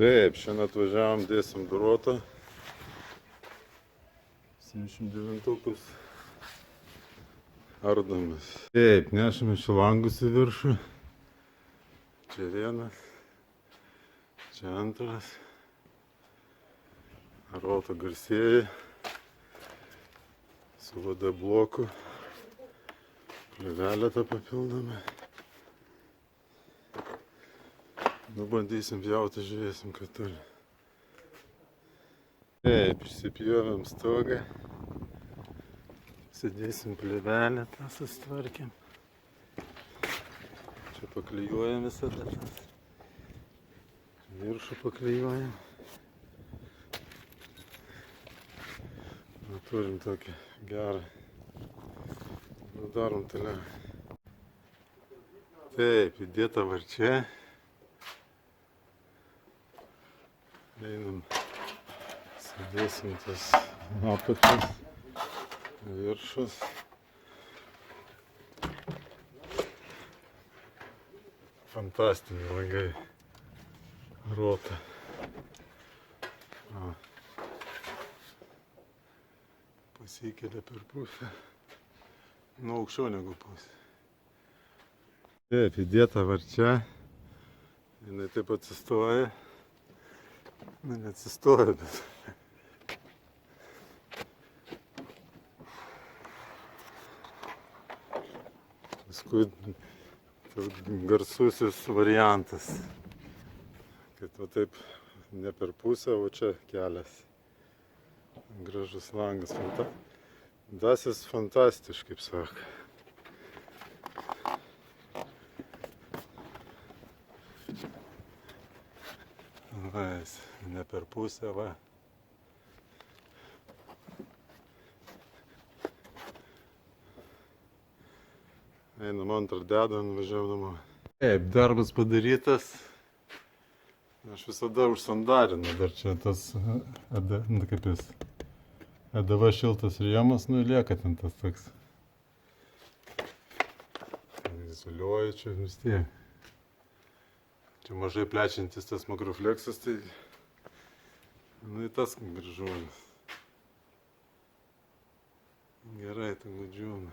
Taip, šiandien atvažiavom, dėsim durotą. 79-ukus ardomis. Taip, nešame šilangus į viršų. Čia vienas, čia antras. Rota garsėja su vada bloku. Plėvelė tą papildomą. Nu, bandysim pjauti, žiūrėsim, ką turi. Taip, išsipjovėm stogą. Sėdėsim plėvelę, tą sustvarkėm. Čia paklijuojam visada tas. Viršų paklijuojam. Nu, turim tokį gerą. Nu, darom toliau. Taip, įdėta varčia. Einam, sėdėsim tas apačias, viršus. Fantastiniai langai, rota. Pasikelia per pusę, nu aukščiau negu pusė. Taip, įdėta varčia, jinai taip atsistoja. Nu, neatsistoja, bet... Paskui tas garsusis variantas, kad va taip ne per pusę, o čia kelias. Gražus langas. Dasis fantastiš, kaip sako. Va, ne per pusę, va. Einam antrą dedam, važiavdama. Taip, darbas padarytas. Aš visada užsandarinu, dar čia tas, kaip jis, EDV šiltas rėmas, nu lieka ten tas toks. Izoliuoju čia vis tiek. Čia mažai plečiantis tas makrofleksas, tai nu į tas gražuolis. Gerai, tai nudžiūna.